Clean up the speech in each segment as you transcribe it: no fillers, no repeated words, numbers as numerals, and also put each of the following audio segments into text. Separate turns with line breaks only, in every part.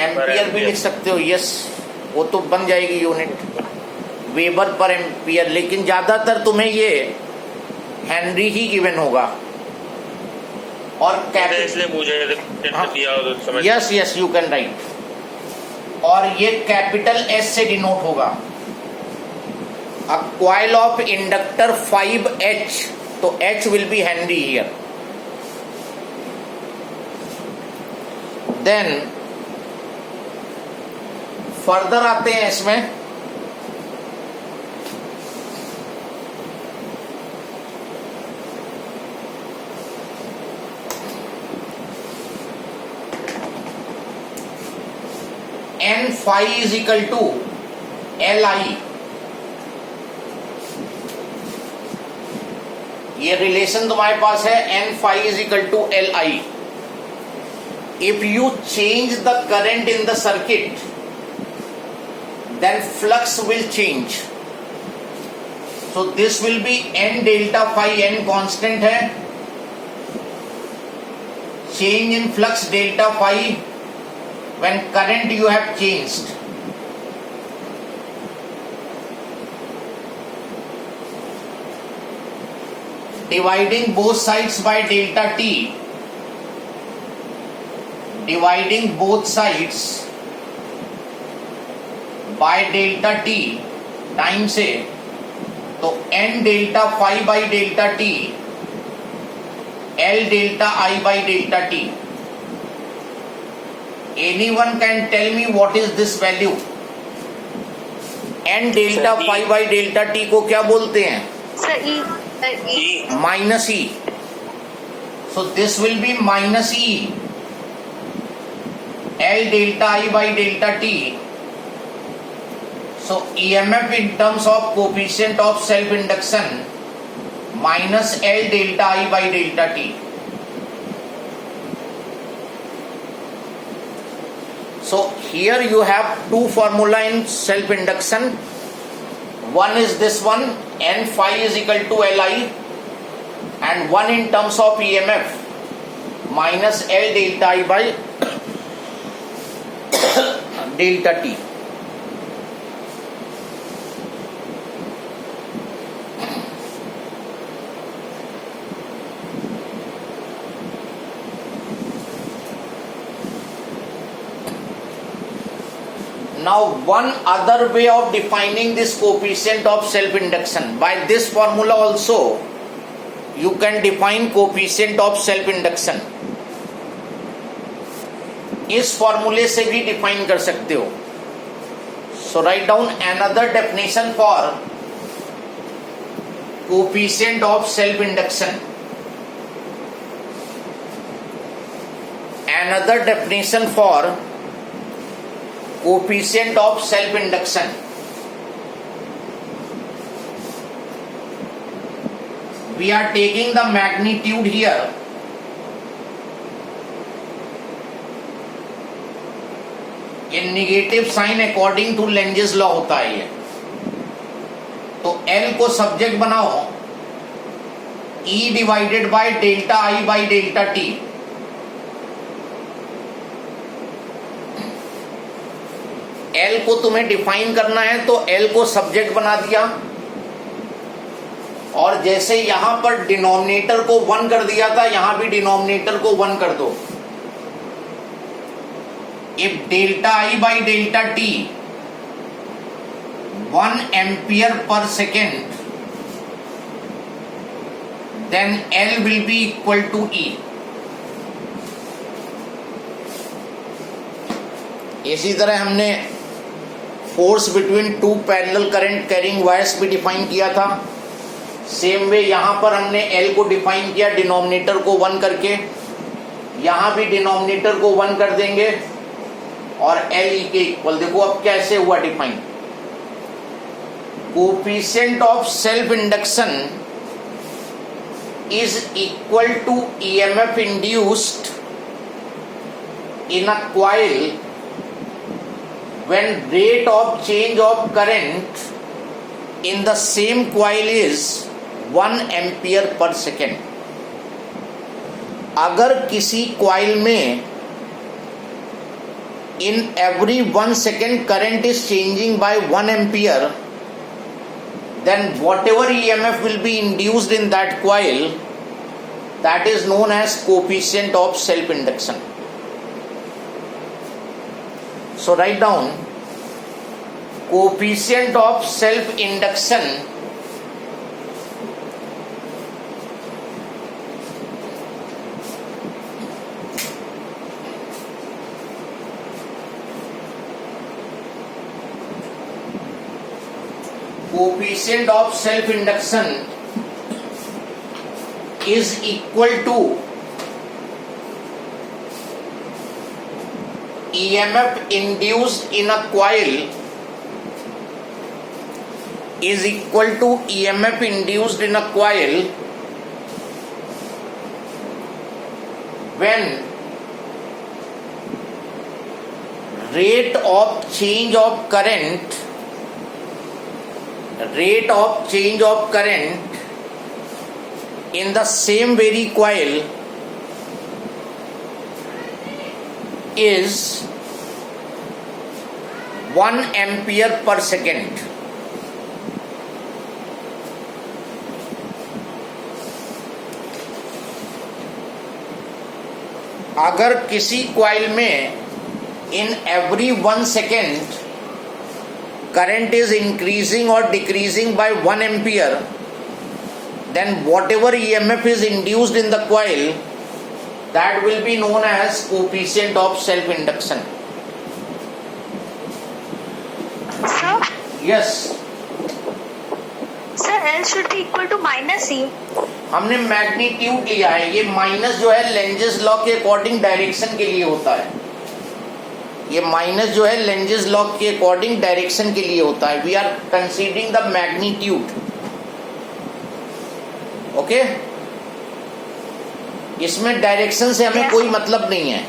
Ampere भी लिख सकते हो, यस, वो तो बन जाएगी यूनिट, वेबर पर एम्पियर, लेकिन ज्यादातर तुम्हें ये हेनरी ही गिवन होगा। और
इसलिए मुझे दिया तो समझ,
yes yes you can write, और ये कैपिटल एस से डिनोट होगा। A coil of inductor 5H, तो H will be henry here. Then further आते हैं इसमें, N phi is equal to Li, ये रिलेशन तुम्हारे पास है, N phi is equal to Li। If you change the current in the circuit, then flux will change. So this will be N delta phi, N constant है, change in flux delta phi when current you have changed. Dividing both sides by delta t, dividing both sides by delta t time से, तो n delta phi by delta t, L delta I by delta t. Anyone can tell me what is this value? n delta phi by delta t को क्या बोलते हैं? Minus E. So this will be minus E L delta I by delta t. So EMF in terms of coefficient of self induction minus L delta I by delta t. So here you have two formula in self induction. One is this one, N phi is equal to Li, and one in terms of EMF minus L delta I by delta t. Now one other way of defining this coefficient of self induction, by this formula also you can define coefficient of self induction. इस फॉर्मूले से भी define कर सकते हो। So write down another definition for coefficient of self induction. Another definition for coefficient of self induction, we are taking the magnitude here, ये negative sign according to Lenz's law होता है ये। तो L को subject बनाओ E divided by delta I by delta t। L को तुम्हें define करना है तो L को सब्जेक्ट बना दिया, और जैसे यहां पर डिनोमिनेटर को 1 कर दिया था, यहां भी डिनोमिनेटर को 1 कर दो। If delta I by delta t 1 ampere per second, then L will be equal to E. इसी तरह हमने force between two parallel current carrying wires भी डिफाइन किया था। सेम वे यहां पर हमने L को डिफाइन किया डिनोमिनेटर को 1 करके, यहां भी डिनोमिनेटर को 1 कर देंगे और L E के इक्वल। देखो अब कैसे हुआ define, coefficient of self induction is equal to EMF induced in a coil when rate of change of current in the same coil is 1 ampere per second। अगर किसी कॉइल में in every 1 second current is changing by 1 ampere, then whatever EMF will be induced in that coil, that is known as coefficient of self-induction. So write down coefficient of self-induction is equal to EMF induced in a coil is equal to EMF induced in a coil when rate of change of current in the same very coil is 1 ampere per second. अगर किसी coil में in every 1 second current is increasing or decreasing by 1 ampere, then whatever EMF is induced in the coil, that will be known as coefficient of self-induction.
Sir?
Yes.
Sir, L should be equal to minus E.
हमने magnitude लिया है, ये minus जो है Lenz's law के according direction के लिए होता है। ये माइनस जो है लेंजेस लॉ के अकॉर्डिंग डायरेक्शन के लिए होता है। We are considering the magnitude. Okay, इसमें डायरेक्शन से हमें कोई मतलब नहीं है,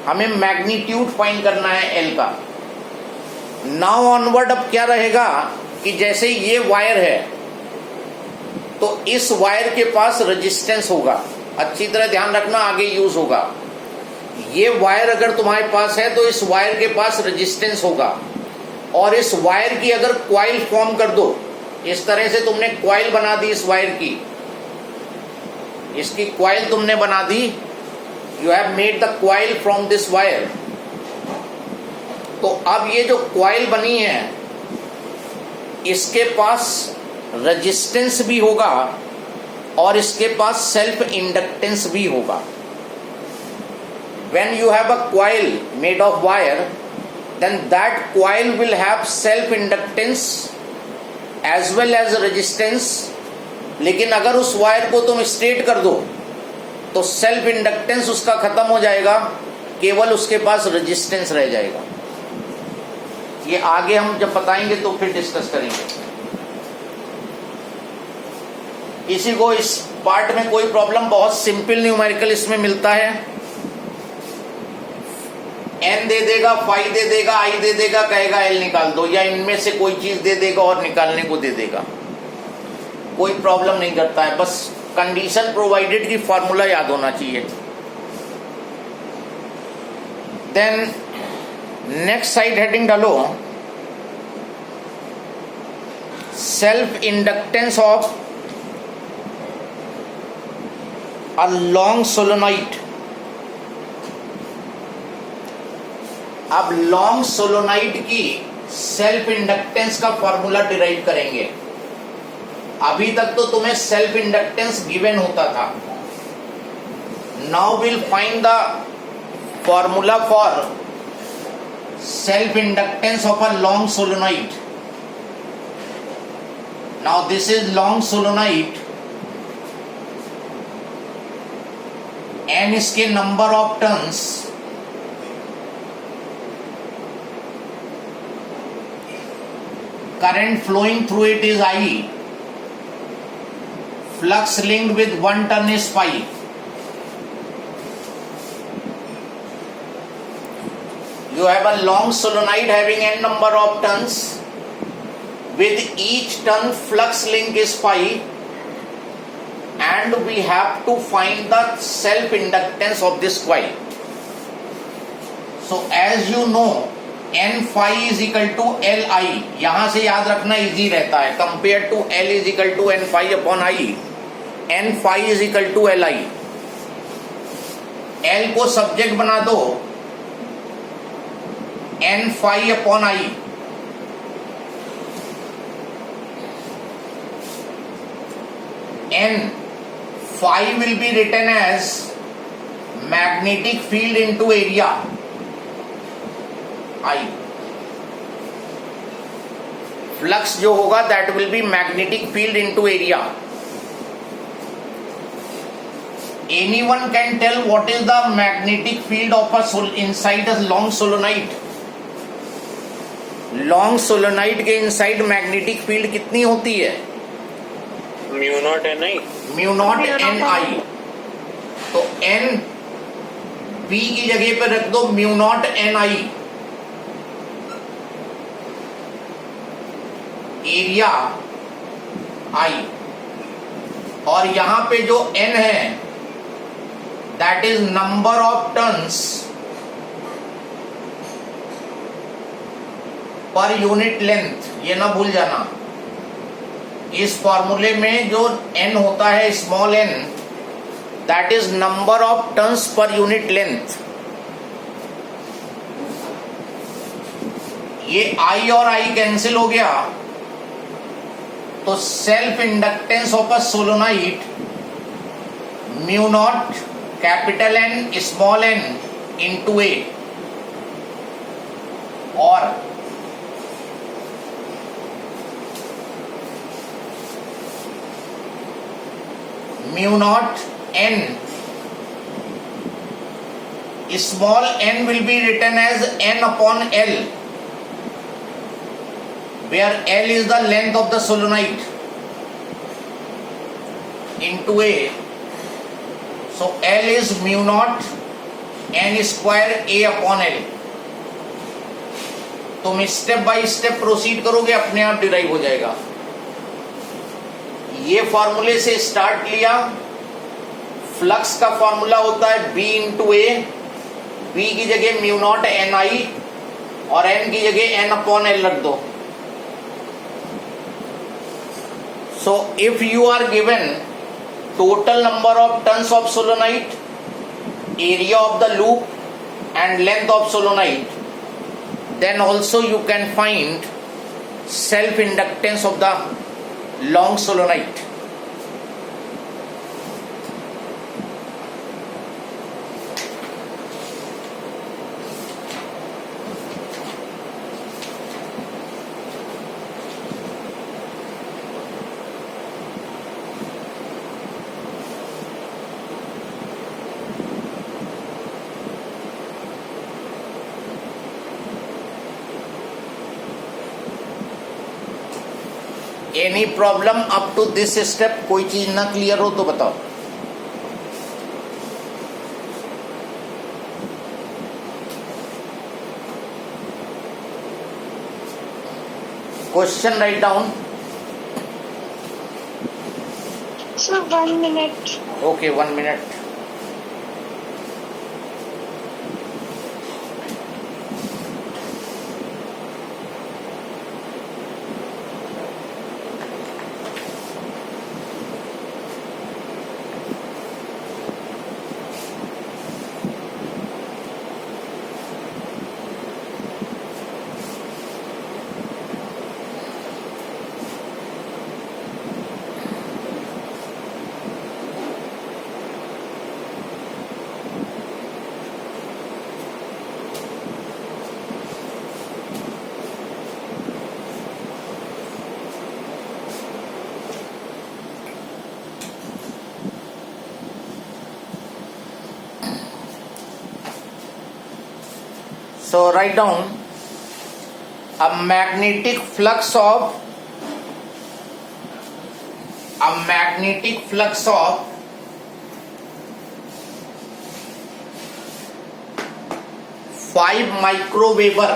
हमें मैग्नीट्यूड फाइंड करना है एल का। नाउ ऑनवर्ड अब क्या रहेगा कि जैसे ये वायर है तो इस वायर के पास रेजिस्टेंस होगा, अच्छी तरह ध्यान रखना, आगे यूज होगा। ये वायर अगर तुम्हारे पास है तो इस वायर के पास रेजिस्टेंस होगा, और इस वायर की अगर कॉइल फॉर्म कर दो, इस तरह से तुमने कॉइल बना दी इस वायर की, इसकी कॉइल तुमने बना दी, you have made the coil from this wire. तो अब ये जो कॉइल बनी है इसके पास रेजिस्टेंस भी होगा और इसके पास सेल्फ इंडक्टेंस भी होगा। When you have a coil made of wire, then that coil will have self inductance as well as resistance. लेकिन अगर उस वायर को तुम स्ट्रेट कर दो तो सेल्फ इंडक्टेंस उसका खत्म हो जाएगा, केवल उसके पास रेजिस्टेंस रह जाएगा। ये आगे हम जब बताएंगे तो फिर डिस्कस करेंगे। इसी को इस पार्ट में कोई प्रॉब्लम, बहुत सिंपल न्यूमेरिकल इसमें मिलता है। एन दे देगा, फाई दे देगा, आई दे देगा, कहेगा एल निकाल दो, या इनमें से कोई चीज दे देगा और निकालने को दे देगा, कोई प्रॉब्लम नहीं करता है। बस कंडीशन प्रोवाइडेड की फॉर्मूला याद होना चाहिए। देन नेक्स्ट साइड हेडिंग डालो, self inductance of a long solenoid. अब लॉन्ग सोलोनॉइड की सेल्फ इंडक्टेंस का फॉर्मूला डिराइव करेंगे। अभी तक तो तुम्हें सेल्फ इंडक्टेंस गिवन होता था। Now will find the formula for self inductance of a long solenoid. Now this is long solenoid, N इसके number of turns, current flowing through it is I, flux linked with 1 turn is phi. You have a long solenoid having n number of turns, with each turn flux link is phi, and we have to find the self inductance of this coil. So as you know N phi is equal to L I, यहां से याद रखना easy रहता है, compare to L is equal to N phi upon I, N phi is equal to L I. L को subject बना दो N phi upon I, N phi will be written as magnetic field into area I, flux जो होगा that will be magnetic field into area. Anyone can tell what is the magnetic field of a inside a long solenoid? Long solenoid के inside magnetic field कितनी होती है?
Mu naught N I,
mu naught N I. तो N P की जगह पे रख दो mu naught N I, area I, और यहां पे जो एन है that is number of turns per unit length, ये ना भूल जाना। इस फॉर्मूले में जो एन होता है small N that is number of turns per unit length. ये आई और आई कैंसिल हो गया, तो self inductance of a solenoid mu naught capital N small N into A, और mu naught N small N will be written as N upon L, where L is the length of the solenoid into A, so L is mu naught n square A upon L। तुम step by step proceed करोगे, अपने आप derive हो जाएगा। ये फॉर्मूले से start लिया, फ्लक्स का फॉर्मूला होता है B इंटू ए, B की जगह म्यू नॉट एन आई और N की जगह N अपॉन L रख दो। So if you are given total number of turns of solenoid, area of the loop and length of solenoid, then also you can find self inductance of the long solenoid। Any problem up to this step? कोई चीज ना clear हो तो बताओ। Question write down.
Sir, 1 minute.
Okay 1 minute. So write down a magnetic flux of 5 microweber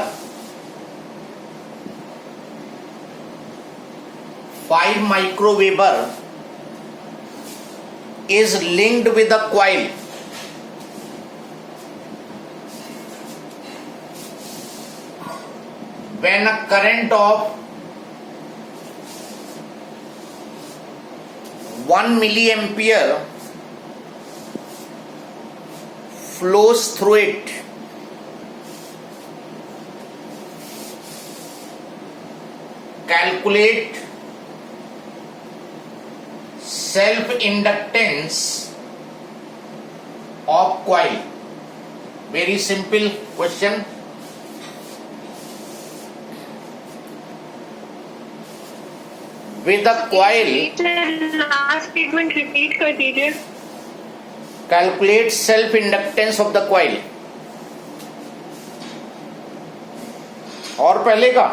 5 microweber is linked with a coil when a current of 1 milliampere flows through it, calculate self-inductance of coil. Very simple question. With a coil,
last statement repeat कर दीजिए.
calculate self-inductance of the coil. और पहले का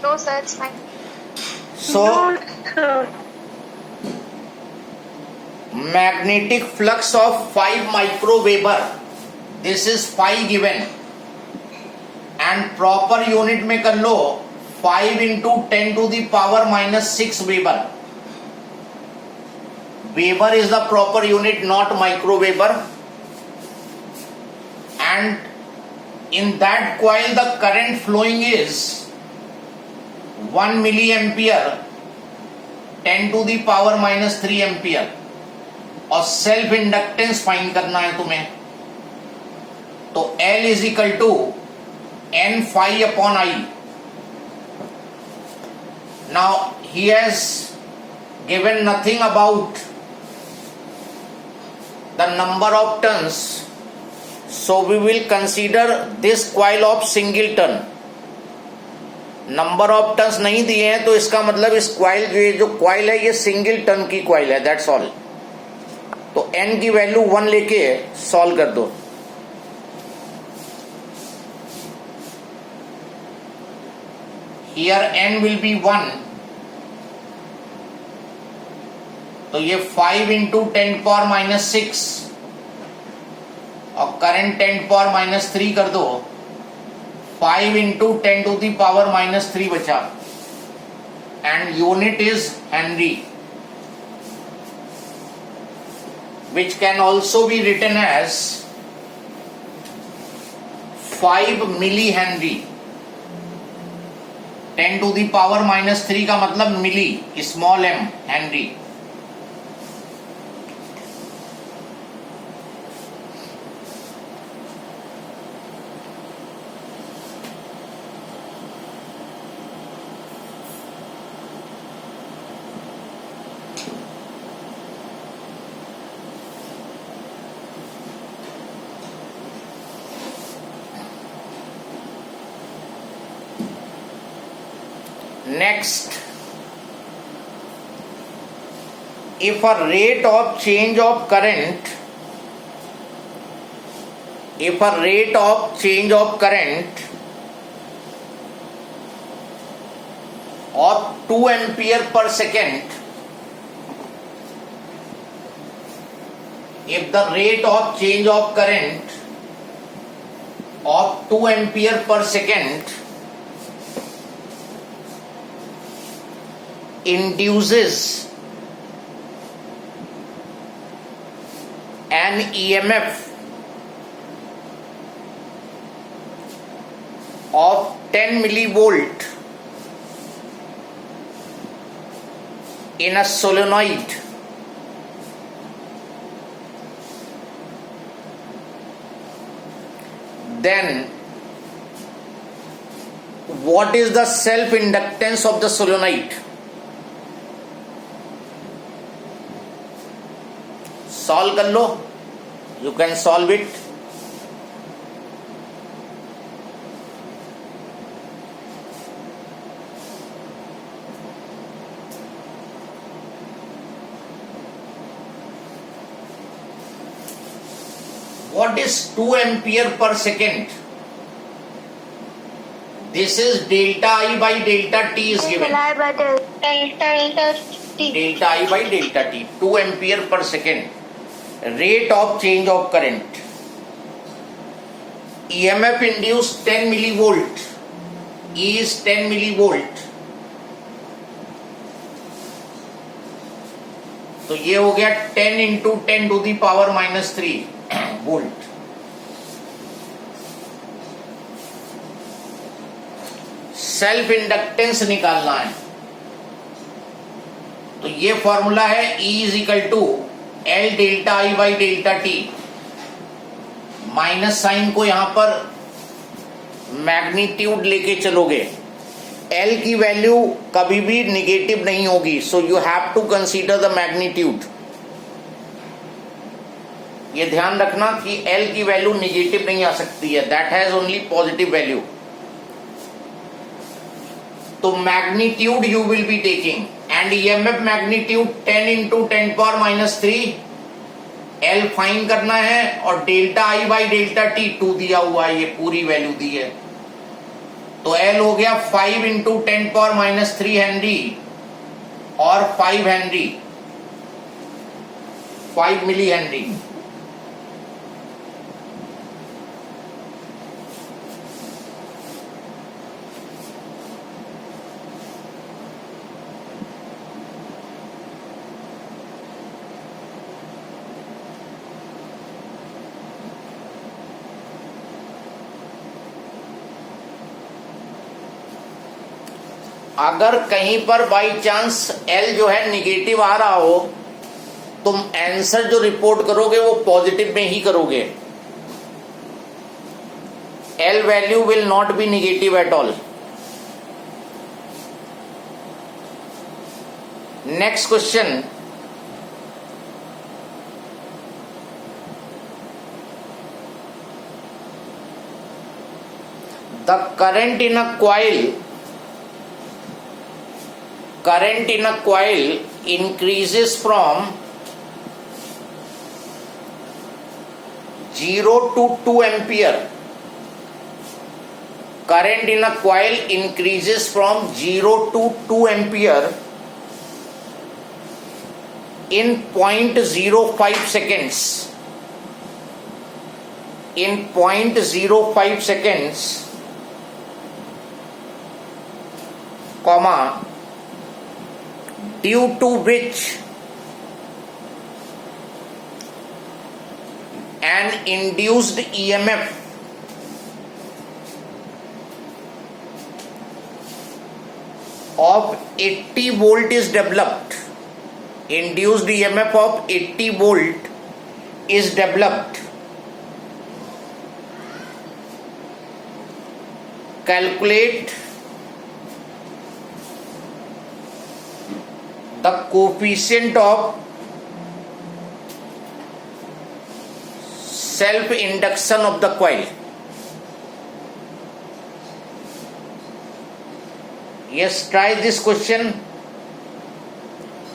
no sir, it's fine.
so magnetic flux of 5 microweber, this is phi given, and proper unit में कर लो 5 into 10 to the power minus 6 weber. Weber is the proper unit, not microweber. And in that coil the current flowing is 1 milliampere 10 to the power minus 3 ampere. और self inductance find करना है तुम्हें, तो L is equal to N phi upon I. Now he has given nothing about the number of turns, so we will consider this coil of single turn. Number of turns नहीं दिए हैं तो इसका मतलब इस कॉइल जो coil है ये सिंगल टर्न की कॉइल है, दैट्स ऑल. तो n की वैल्यू 1 लेके सॉल्व कर दो. हियर n विल बी 1, तो ये 5 इंटू 10 पावर माइनस 6 और करंट 10 पावर माइनस 3 कर दो. 5 into 10 to the power minus 3 बचा, and unit is henry, which can also be written as 5 millihenry. 10 to the power minus 3 का मतलब milli, small m, henry. Next, if a rate of change of current of 2 ampere per second, if the rate of change of current of 2 ampere per second induces an EMF of 10 millivolt in a solenoid, then what is the self inductance of the solenoid? Solve कर लो, you can solve it. What is 2 ampere per second? This is delta I by delta T is given. Delta I by delta T, 2 ampere per second. Rate of change of current. EMF induced 10 millivolt. E is 10 millivolt. तो ये हो गया 10 into 10 to the power minus 3 volt. Self inductance निकालना है। तो ये formula है E is equal to L delta I by delta t. Minus sign को यहां पर मैग्नीट्यूड लेके चलोगे, L की वैल्यू कभी भी निगेटिव नहीं होगी, so you have to consider the magnitude. ये ध्यान रखना कि L की वैल्यू निगेटिव नहीं आ सकती है, that has only positive value. तो magnitude you will be taking and EMF magnitude 10 into 10 power minus 3, L find करना है और delta I by delta T 2 दिया हुआ है, ये पूरी वैल्यू दी है। तो L हो गया 5 इंटू 10 पावर माइनस 3 हेनरी और 5 हेनरी, 5 मिली हेनरी। अगर कहीं पर बाई चांस L जो है निगेटिव आ रहा हो, तुम आंसर जो रिपोर्ट करोगे वो पॉजिटिव में ही करोगे। L value will not be negative at all. Next question, the current in a coil increases from 0 to 2 ampere. Current in a coil increases from 0 to 2 ampere in 0.05 seconds. In 0.05 seconds, comma, due to which an induced EMF of 80 volt is developed. Induced EMF of 80 volt is developed. Calculate the coefficient of self induction of the coil. Yes, try this question.